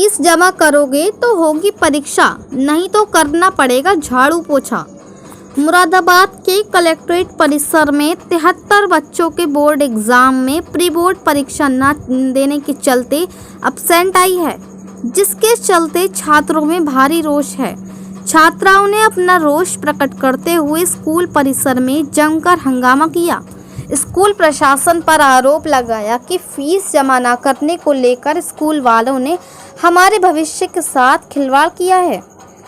Fees जमा करोगे तो होगी परीक्षा, नहीं तो करना पड़ेगा झाड़ू पोछा। मुरादाबाद के कलेक्ट्रेट परिसर में 73 बच्चों के बोर्ड एग्जाम में प्री बोर्ड परीक्षा न देने के चलते एब्सेंट आई है, जिसके चलते छात्रों में भारी रोष है। छात्राओं ने अपना रोष प्रकट करते हुए स्कूल परिसर में जमकर हंगामा किया। स्कूल प्रशासन पर आरोप लगाया कि फीस जमा न करने को लेकर स्कूल वालों ने हमारे भविष्य के साथ खिलवाड़ किया है।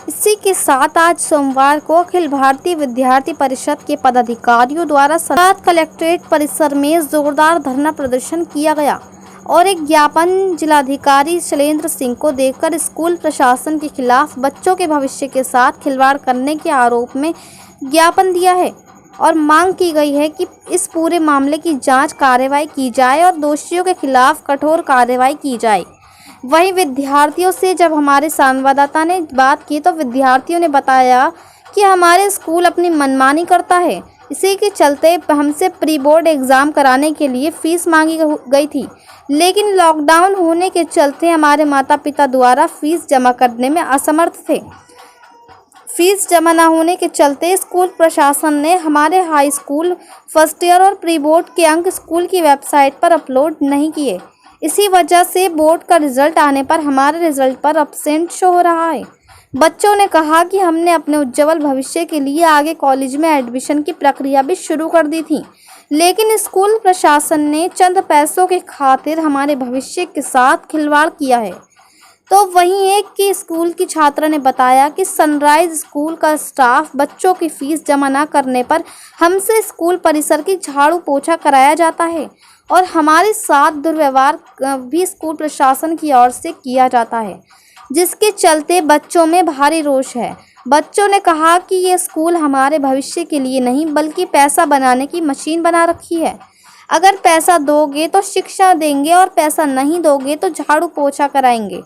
इसी के साथ आज सोमवार को अखिल भारतीय विद्यार्थी परिषद के पदाधिकारियों द्वारा साथ कलेक्ट्रेट परिसर में जोरदार धरना प्रदर्शन किया गया और एक ज्ञापन जिलाधिकारी शैलेंद्र सिंह को देकर स्कूल प्रशासन के खिलाफ बच्चों के भविष्य के साथ खिलवाड़ करने के आरोप में ज्ञापन दिया है और मांग की गई है कि इस पूरे मामले की जांच कार्रवाई की जाए और दोषियों के खिलाफ कठोर कार्रवाई की जाए। वहीं विद्यार्थियों से जब हमारे संवाददाता ने बात की तो विद्यार्थियों ने बताया कि हमारे स्कूल अपनी मनमानी करता है। इसी के चलते हमसे प्री बोर्ड एग्ज़ाम कराने के लिए फ़ीस मांगी गई थी, लेकिन लॉकडाउन होने के चलते हमारे माता पिता द्वारा फ़ीस जमा करने में असमर्थ थे। फीस जमा न होने के चलते स्कूल प्रशासन ने हमारे हाई स्कूल फर्स्ट ईयर और प्री बोर्ड के अंक स्कूल की वेबसाइट पर अपलोड नहीं किए। इसी वजह से बोर्ड का रिजल्ट आने पर हमारे रिजल्ट पर एब्सेंट शो हो रहा है। बच्चों ने कहा कि हमने अपने उज्जवल भविष्य के लिए आगे कॉलेज में एडमिशन की प्रक्रिया भी शुरू कर दी थी, लेकिन स्कूल प्रशासन ने चंद पैसों के खातिर हमारे भविष्य के साथ खिलवाड़ किया है। तो वहीं एक की स्कूल की छात्रा ने बताया कि सनराइज स्कूल का स्टाफ बच्चों की फीस जमा न करने पर हमसे स्कूल परिसर की झाड़ू पोछा कराया जाता है और हमारे साथ दुर्व्यवहार भी स्कूल प्रशासन की ओर से किया जाता है, जिसके चलते बच्चों में भारी रोष है। बच्चों ने कहा कि ये स्कूल हमारे भविष्य के लिए नहीं बल्कि पैसा बनाने की मशीन बना रखी है। अगर पैसा दोगे तो शिक्षा देंगे और पैसा नहीं दोगे तो झाड़ू पोछा कराएंगे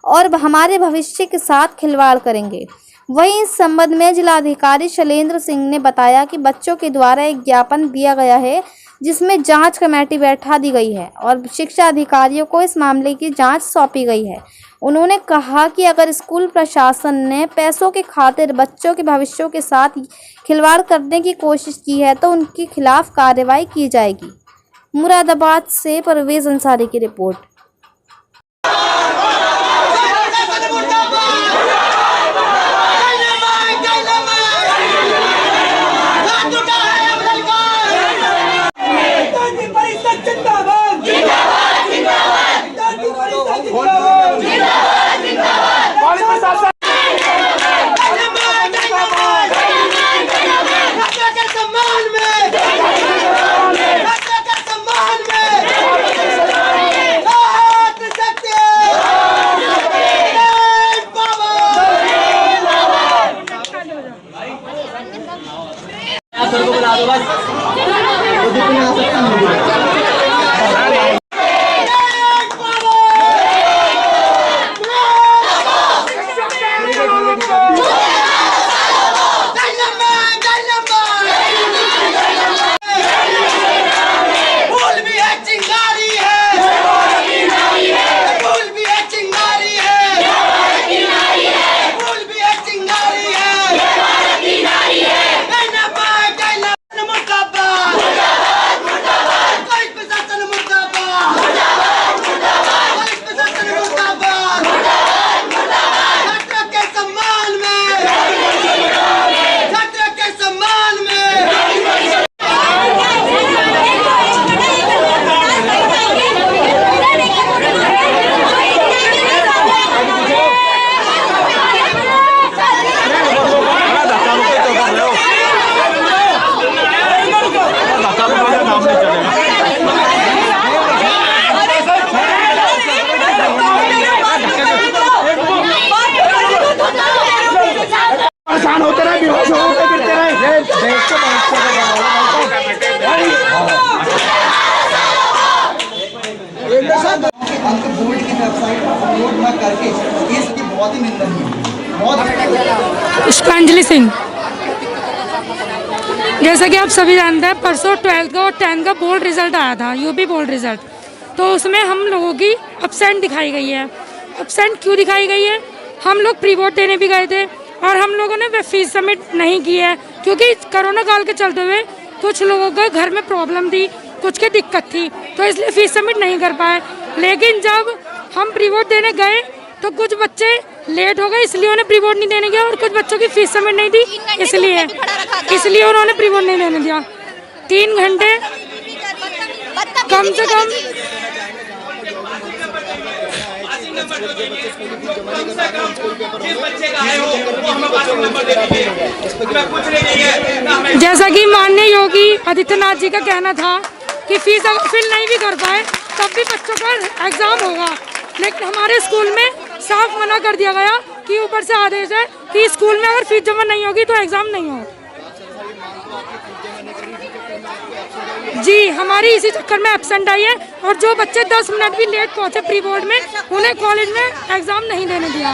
और हमारे भविष्य के साथ खिलवाड़ करेंगे। वहीं इस संबंध में जिलाधिकारी शैलेंद्र सिंह ने बताया कि बच्चों के द्वारा एक ज्ञापन दिया गया है, जिसमें जांच कमेटी बैठा दी गई है और शिक्षा अधिकारियों को इस मामले की जांच सौंपी गई है। उन्होंने कहा कि अगर स्कूल प्रशासन ने पैसों के खातिर बच्चों के भविष्यों के साथ खिलवाड़ करने की कोशिश की है तो उनके खिलाफ कार्रवाई की जाएगी। मुरादाबाद से परवेज अंसारी की रिपोर्ट। परेशान होते रहे, बेहोश होते गिरते रहे। अंक बोर्ड की वेबसाइट पर अपलोड न करके इसकी बहुत ही निंदनीय है। बहुत पुष्पांजलि सिंह। जैसा कि आप सभी जानते हैं, परसों 12th का और 10th का बोर्ड रिजल्ट आया था, यूपी बोर्ड रिजल्ट। तो उसमें हम लोगों की एब्सेंट दिखाई गई है एब्सेंट क्यों दिखाई गई है। हम लोग प्री बोर्ड देने भी गए थे और हम लोगों ने वे फीस सबमिट नहीं की है, क्योंकि कोरोना काल के चलते हुए कुछ लोगों के घर में प्रॉब्लम थी, कुछ की दिक्कत थी, तो इसलिए फीस सबमिट नहीं कर पाए। लेकिन जब हम प्री बोर्ड देने गए तो कुछ बच्चे लेट हो गए, इसलिए उन्हें प्री बोर्ड नहीं देने गया, और कुछ बच्चों की फीस सबमिट नहीं दी, इसलिए उन्होंने प्री बोर्ड नहीं देने दिया। 3 घंटे कम से कम जैसा कि माननीय योगी आदित्यनाथ जी का कहना था कि फीस अगर फिल नहीं भी कर पाए तब भी बच्चों का एग्जाम होगा, लेकिन हमारे स्कूल में साफ मना कर दिया गया कि ऊपर से आदेश है कि स्कूल में अगर फीस जमा नहीं होगी तो एग्जाम नहीं होगा। जी, हमारी इसी चक्कर में एब्सेंट आई है, और जो बच्चे 10 मिनट भी लेट पहुंचे प्री बोर्ड में, उन्हें कॉलेज में एग्जाम नहीं देने दिया।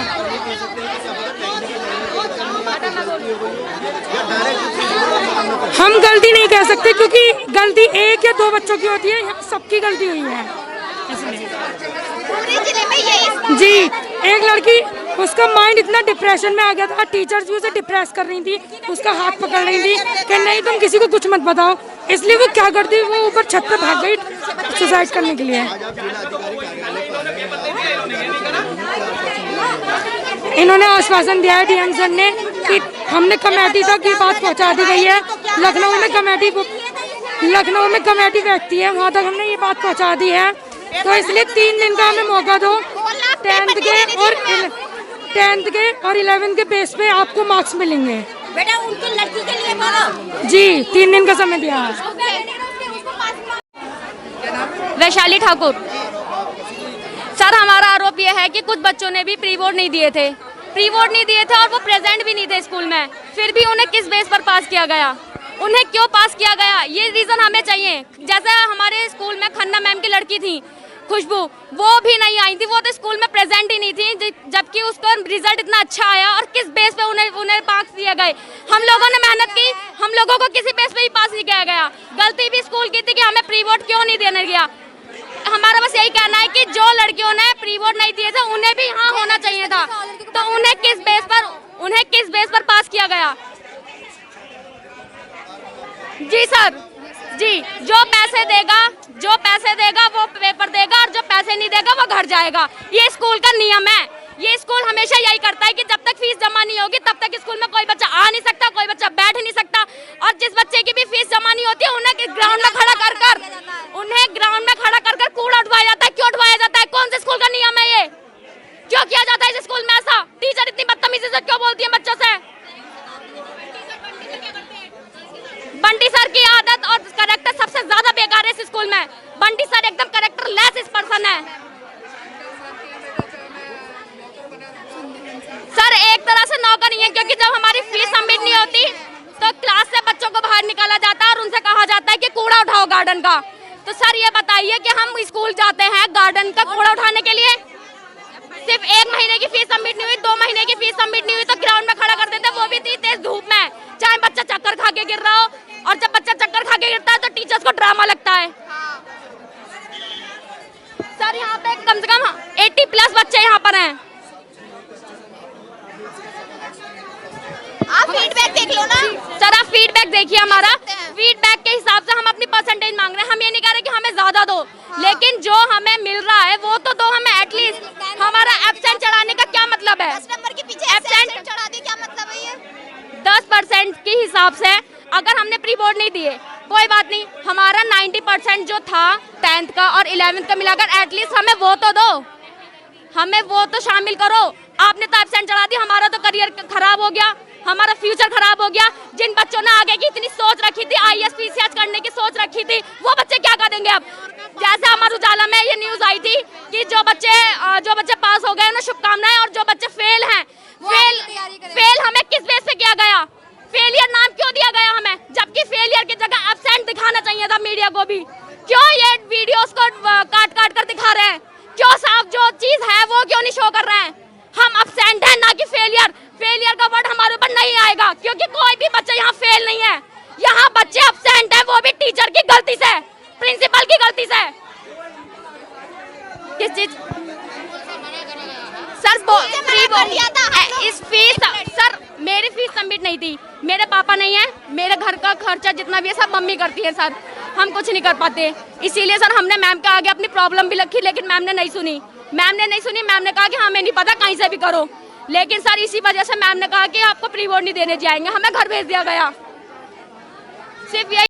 हम गलती नहीं कह सकते, क्योंकि गलती 1 या 2 बच्चों की होती है, यहाँ सबकी गलती हुई है। जी, एक लड़की, उसका माइंड इतना डिप्रेशन में आ गया था, टीचर्स भी उसे डिप्रेस कर रही थी, उसका हाथ पकड़ रही थी कि नहीं तुम किसी को कुछ मत बताओ, इसलिए वो क्या करती, वो ऊपर छत पे भाग गई सुसाइड करने के लिए। इन्होंने आश्वासन दिया है डीएम सर ने कि हमने कमेटी तक ये बात पहुंचा दी गई है, लखनऊ में कमेटी बैठती है, वहाँ तक हमने ये बात पहुंचा दी है, तो इसलिए 3 दिन का हमें मौका दो। 10th के और 11th के बेस पे आपको मार्क्स मिलेंगे। बेटा उनकी लड़की के लिए बोलो। जी, 3 दिन का समय दिया है। वैशाली ठाकुर। सर, हमारा आरोप यह है कि कुछ बच्चों ने भी प्री बोर्ड नहीं दिए थे, और वो प्रेजेंट भी नहीं थे स्कूल में, फिर भी उन्हें किस बेस पर पास किया गया, उन्हें क्यों पास किया गया, ये रीजन हमें चाहिए। जैसे हमारे स्कूल में खन्ना मैम की लड़की थी खुशबू, वो भी नहीं आई थी, वो तो स्कूल में प्रेजेंट ही नहीं थी, जबकि उसका रिजल्ट इतना अच्छा आया, और किस बेस पे उन्हें पास दिए गए। हम लोगों ने मेहनत की, हम लोगों को किसी बेस पे ही पास नहीं किया गया। गलती भी स्कूल की थी कि हमें प्री बोर्ड क्यों नहीं देने गया। हमारा बस यही कहना है कि जो लड़कियों ने प्री बोर्ड नहीं दिए थे उन्हें भी यहाँ होना चाहिए था, तो उन्हें किस बेस पर पास किया गया। जी सर, जी, जो पैसे देगा वो पेपर देगा, और जो पैसे नहीं देगा वो घर जाएगा। ये स्कूल का नियम है। ये स्कूल हमेशा यही करता है कि जब तक फीस जमा नहीं होगी तब तक स्कूल में कोई बच्चा आ नहीं सकता, कोई बच्चा बैठ नहीं सकता, और जिस बच्चे की भी फीस जमा नहीं होती है उन्हें ग्राउंड में खड़ा कर कूड़ा उठवाया जाता है। क्यों उठवाया जाता है? कौन से स्कूल का नियम है ये? क्यों किया जाता है इस स्कूल में ऐसा? टीचर इतनी बदतमीजी से क्यों बोलती है बच्चों से? बंटी सर की आदत और कैरेक्टर सबसे ज्यादा बेकार है इस स्कूल में। बंटी सर एकदम कैरेक्टर लेस इस पर्सन है। सर, एक तरह से नौकर नहीं है, क्योंकि जब हमारी फीस सबमिट नहीं होती तो क्लास से बच्चों को बाहर निकाला जाता है और उनसे कहा जाता है कि कूड़ा उठाओ गार्डन का। तो सर ये बताइए कि हम स्कूल जाते हैं गार्डन का कूड़ा उठाने के लिए, सिर्फ 1 महीने की फीस सबमिट नहीं हुई, 2 महीने की फीस सबमिट नहीं हुई तो ग्राउंड में खड़ा कर देते, वो भी इतनी तेज धूप में, चाहे बच्चा चक्कर खा के गिर रहा हो। और जब बच्चा चक्कर खा के गिरता है तो टीचर्स को ड्रामा लगता है। सर, यहाँ पे कम से कम 80+ बच्चे यहाँ पर हैं। आप फीडबैक देख लो ना। सर, आप फीडबैक देखिए हमारा, फीडबैक के हिसाब से हम अपनी परसेंटेज मांग रहे हैं। हम ये नहीं कह रहे कि हमें ज्यादा दो, लेकिन जो हमें मिल रहा है वो तो दो हमें एटलीस्ट। हमारा एब्सेंट चढ़ाने का क्या मतलब है? 10 नंबर के पीछे एब्सेंट चढ़ा दी, क्या मतलब है ये? 10% के हिसाब से अगर हमने प्री बोर्ड नहीं दिए कोई बात नहीं, हमारा 90% जो था 10th का और 11th का मिलाकर, एटलीस्ट हमें वो तो दो, हमें वो तो शामिल करो। आपने तो एब्सेंट चढ़ा दी, हमारा तो करियर खराब हो गया, हमारा फ्यूचर खराब हो गया। जिन बच्चों ने आगे की इतनी सोच रखी थी, IAS PCS करने की सोच रखी थी, वो बच्चे क्या करेंगे अब? जैसे अमर उजाला में ये न्यूज आई थी कि जो बच्चे पास हो गए उन्हें शुभकामनाएं, और जो बच्चे फेल हैं, फेल हमें किस बेस पे किया गया? फेलियर नाम क्यों दिया गया हमें, जबकि फेलियर की जगह एब्सेंट दिखाना चाहिए था मीडिया को भी। क्यों ये वीडियोस को काट कर दिखा रहे हैं? क्यों साफ जो चीज है वो क्यों नहीं शो कर रहे हैं? हम एब्सेंट हैं ना कि फेलियर। फेलियर का वर्ड हमारे ऊपर नहीं आएगा, क्योंकि कोई भी बच्चा यहाँ फेल नहीं है। यहाँ बच्चे एब्सेंट है, वो भी टीचर की गलती से, प्रिंसिपल की गलती से। किस चीज? सर मना कर दिया था हम लोग। इस फीस सर मेरी फीस सबमिट नहीं थी, मेरे पापा नहीं है, मेरे घर का खर्चा जितना भी है सब मम्मी करती है सर, हम कुछ नहीं कर पाते। इसीलिए सर हमने मैम के आगे अपनी प्रॉब्लम भी रखी, लेकिन मैम ने नहीं सुनी। मैम ने कहा कि हमें नहीं पता, कहीं से भी करो। लेकिन सर इसी वजह से मैम ने कहा कि आपको प्री बोर्ड नहीं देने जाएंगे, हमें घर भेज दिया गया। सिर्फ यही